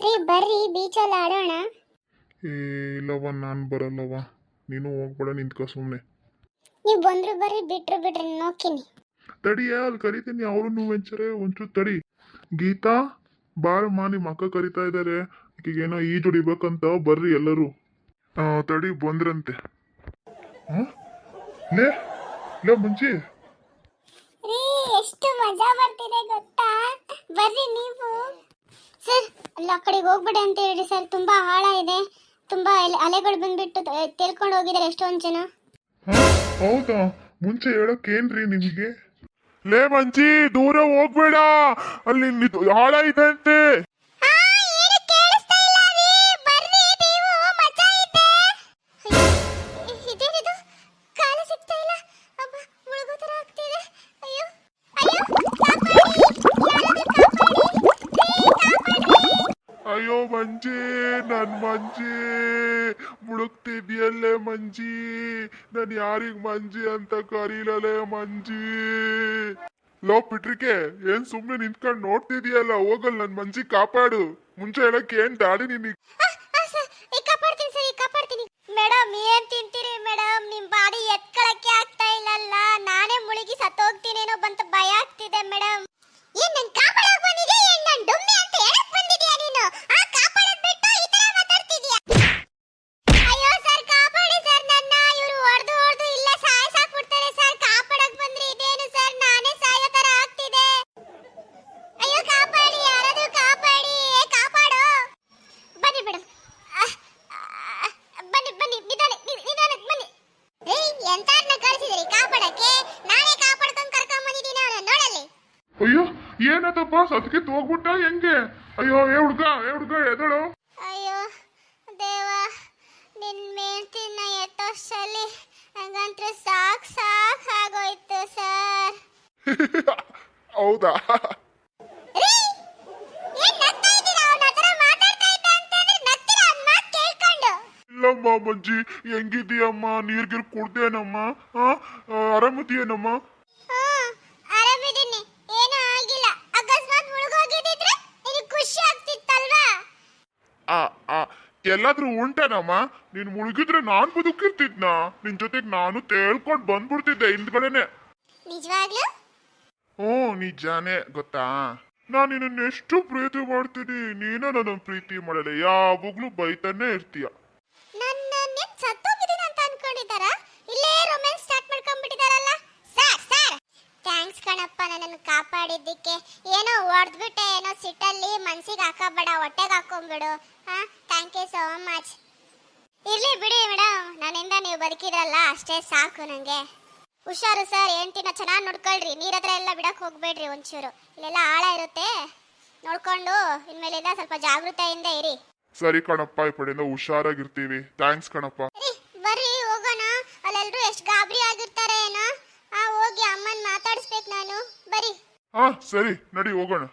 ರೀ ಬರ್ರಿ ಬೀಚಲ್ಲಿ ಆಡೋಣ. ಏ ಇಲ್ಲವ್ವ, ನಾನು ಬರಲ್ಲವ್ವ. ನೀನು ಹೋಗ್ಬೇಡ, ನಿಂತ್ಕೊ ಸುಮ್ಮನೆ. ನೀವು ಬಂದ್ರು ಬರ್ರಿ, ಬಿಟ್ರು ಬಿಡ್ರಿ, ನೋಡ್ತೀನಿ. ತಡಿಯ, ಅಲ್ಲಿ ಕರಿತೀನಿ. ಅವರು ವೆಂಚರೆ ಒಂಚೂರು ತಡಿ. ಗೀತಾ, ಬಾರಮ್ಮ, ನಿಮ್ಮ ಅಕ್ಕ ಕರಿತಾ ಇದ್ದಾರೆ. ಈಗೇನೋ ಈಜು ಹೊಡಿಬೇಕಂತ, ಬರ್ರಿ ಎಲ್ಲರೂ. ತಡಿ, ಬಂದ್ರಂತೆ. ಲೇ ಲೇ ಮುಂಚಿ. ರೀ ಎಷ್ಟು ಮಜಾ ಬರ್ತಿದೆ ಗೊತ್ತಾ, ಬರ್ರಿ ನೀವು. ಸರ್ ಅಲ್ಲಿ ಆ ಕಡೆಗೆ ಹೋಗ್ಬೇಡಿ ಅಂತ ಹೇಳಿ ಸರ್, ತುಂಬಾ ಆಳ ಇದೆ, ತುಂಬಾ ಅಲೆಗಳು ಬಂದ್ಬಿಟ್ಟು ತೇಲ್ಕೊಂಡು ಹೋಗಿದ್ದಾರೆ ಎಷ್ಟೊಂದು ಜನ. ಹೌದಾ? ಮುಂಚೆ ಹೇಳೋಕೇನ್ರಿ ನಿಮಗೆ? ಲೇ ಮಂಚಿ, ದೂರ ಹೋಗ್ಬೇಡ, ಅಲ್ಲಿ ಆಳ ಇದೆ ಅಂತೆ. ಅಯ್ಯೋ ಮಂಜಿ, ನನ್ ಮಂಜಿ ಮುಳುಗ್ತಿದ್ಯಲ್ಲೇ ಮಂಜಿ. ನಾನು ಯಾರಿಗ್ ಮಂಜಿ ಅಂತ ಕರೀಲೇ ಮಂಜಿ. ಲೋ ಪಿಟ್ರಿಕೆ, ಏನ್ ಸುಮ್ನೆ ನಿಂತ್ಕೊಂಡು ನೋಡ್ತಿದ್ಯಲ್ಲ, ಹೋಗಲ್ ನನ್ ಮಂಜಿ ಕಾಪಾಡು. ಮುಂಚೆ ಹೇಳಕ್ ಏನ್ ದಾಡಿ ನಿನಗೆ? ಮೇಡಮ್ ಏನ್ ತಿಂತೀರಿ ಮೇಡಮ್, ನಿಮ್ ಬಾಡಿ ಎತ್ಕೊಳಕ್ಕೆ ಆಗ್ತಾ ಇಲ್ಲಲ್ಲ, ನಾನೇ ಮುಳುಗಿ ಸತ್ತೋಗ್ತೀನೇನೋ ಬಂತ ಭಯ ಆಗ್ತಿದೆ ಮೇಡಮ್. ಏನ್ ನನ್ ಕಾಪಾಡಕ್ ಬಂದಿದ್ಯಾ, ಏನ್ ನನ್ ಡೊಮ್ಮೆ ಅಂತ ಹೇಳಕ್ ಬಂದಿದ್ಯಾ ನೀನು? ಆ ಕಾಪಾಡೋದ್ ಬಿಟ್ಟು ಈ ತರ ಮಾತಾಡ್ತಿದ್ಯಾ? ಅಯ್ಯೋ ಸರ್, ಕಾಪಾಡಿ ಸರ್, ನನ್ನ ಇವರು ಹೊಡೆದು ಇಲ್ಲ ಸಾಯಿಸಾಕ್ಬಿಡ್ತಾರೆ ಸರ್. ಕಾಪಾಡಕ್ ಬಂದ್ರೆ ಇದೇನು ಸರ್, ನಾನೇ ಸಾಯೋ ತರ ಆಗ್ತಿದೆ. ಅಯ್ಯೋ ಕಾಪಾಡಿ, ಯಾರಾದ್ರೂ ಕಾಪಾಡಿ, ಕಾಪಾಡೋ. ಬನ್ನಿ ಮೇಡಮ್, ಬನ್ನಿ ನಿಧಾನಕ್ಕೆ ಬನ್ನಿ. ಎಂತಾರನ್ನ ಕಳಿಸಿದ್ರಿ ಕಾಪಾಡಕ್ಕೆ? ನಾನೇ ಕಾಪಾಡ್ಕೊಂಡು ಕರ್ಕೊಂಡ್ ಬಂದಿದ್ದೀನಿ ಅವನ್ನ, ನೋಡಲ್ಲಿ. ಅಯ್ಯೋ ಏನತ್ತಪ್ಪ, ಸತ್ಕೆ ಹೋಗ್ಬಿಟ್ಟ ಹೆಂಗೆ? ಅಯ್ಯೋ ಏ ಹುಡ್ಗ ಎದಳು. ಅಯ್ಯೋ ದೇವ, ನಿನ್ ಮೇಲ್ತಿನ ಎತ್ತೋಷ್ಟಲ್ಲಿ ನಂಗಂತೂ ಸಾಕ್ ಆಗೋಯ್ತು ಸರ್. ಹೌದಾ? ಇಲ್ಲಮ್ಮ ಮಂಜಿ, ಹೆಂಗಿದೀಯಮ್ಮ? ನೀರ್ಗಿರ್ ಕುಡ್ದೇನಮ್ಮ? ಆರಾಮದಿಯೇನಮ್ಮ? ಆರಾಮಿದ್ದೀನಿ, ಏನೂ ಆಗಿಲ್ಲ. ಅಕಸ್ಮಾತ್ ಮುಳುಗೋಗಿದ್ರೆ ನಿನಗೆ ಖುಷಿ ಆಗ್ತಿತ್ತಲ್ವಾ? ಎಲ್ಲಾದ್ರೂ ಉಂಟೇನಮ್ಮ? ನೀನ್ ಮುಳುಗಿದ್ರೆ ನಾನ್ ಬದುಕಿರ್ತಿದ್ನ, ನಿನ್ ಜೊತೆಗ್ ನಾನು ತೇಳ್ಕೊಂಡ್ ಬಂದ್ಬಿಡ್ತಿದ್ದೆ ಹಿಂದ್ಗಡೆನೆ. ನಿಜವಾಗ್ಲೂ? ನಿಜಾನೇ ಗೊತ್ತಾ. ನಾನು ನಿನ್ನ ಎಷ್ಟು ಪ್ರೀತಿ ಮಾಡ್ತೀನಿ, ನೀನು ನನ್ನ ಪ್ರೀತಿ ಮಾಡಲ್ಲ, ಯಾವಾಗ್ಲೂ ಬೈತಾನೆ ಇರ್ತೀಯ. ನನ್ನನ್ನೇ ಸತ್ತೋಗಿದ್ದೀನಿ ಅಂತ ಅನ್ಕೊಂಡಿದ್ದಾರಾ? ಇಲ್ಲೇ ರೊಮ್ಯಾನ್ಸ್ ಸ್ಟಾರ್ಟ್ ಮಾಡ್ಕೊಂಡ್ಬಿಟ್ಟಿದಾರಲ್ಲ ಸರ್. ಥ್ಯಾಂಕ್ಸ್ ಕಣಪ್ಪ, ನನ್ನನ್ನು ಕಾಪಾಡಿದ್ದಕ್ಕೆ. ಏನೋ ಹೊಡೆದ್ಬಿಟ್ಟೆ, ಏನೋ ಸಿಟ್ಟಲ್ಲಿ ಮನ್ಸಿಗೆ ಹಾಕಬೇಡ, ಹೊಟ್ಟೆಗೆ ಹಾಕೊಂಡ್ಬಿಡು. Thank you so much. ಇರ್ಲಿ ಬಿಡಿ ಮೇಡಮ್, ನನ್ನಿಂದ ನೀವು ಬದುಕಿದ್ರಲ್ಲ ಅಷ್ಟೇ ಸಾಕು ನನಗೆ. ಹುಷಾರು ಸರ್, ಹೆಂಡ್ತಿನ ಚೆನ್ನಾಗಿ ನೋಡ್ಕೊಳ್ರಿ, ನೀರ್ ಹತ್ರ ಎಲ್ಲ ಬಿಡಕ್ ಹೋಗ್ಬೇಡ್ರಿ ಒಂಚೂರು, ಇಲ್ಲೆಲ್ಲ ಆಳ ಇರುತ್ತೆ, ನೋಡ್ಕೊಂಡು ಇನ್ಮೇಲಿಂದ ಸ್ವಲ್ಪ ಜಾಗೃತೆಯಿಂದ ಇರಿ. ಸರಿ ಕಣಪ್ಪ, ಈ ಕಡೆಯಿಂದ ಹುಷಾರಾಗಿರ್ತೀವಿ. ಥ್ಯಾಂಕ್ಸ್ ಕಣಪ್ಪ. ಬರ್ರಿ ಹೋಗೋಣ, ಅಲ್ಲೆಲ್ರು ಎಷ್ಟು ಗಾಬರಿ ಆಗಿರ್ತಾರೆ ಏನೋ. ಹೋಗಿ ಅಮ್ಮನ್ ಮಾತಾಡಿಸ್ಬೇಕು ನಾನು, ಬರ್ರಿ. ಸರಿ ನಡಿ ಹೋಗೋಣ.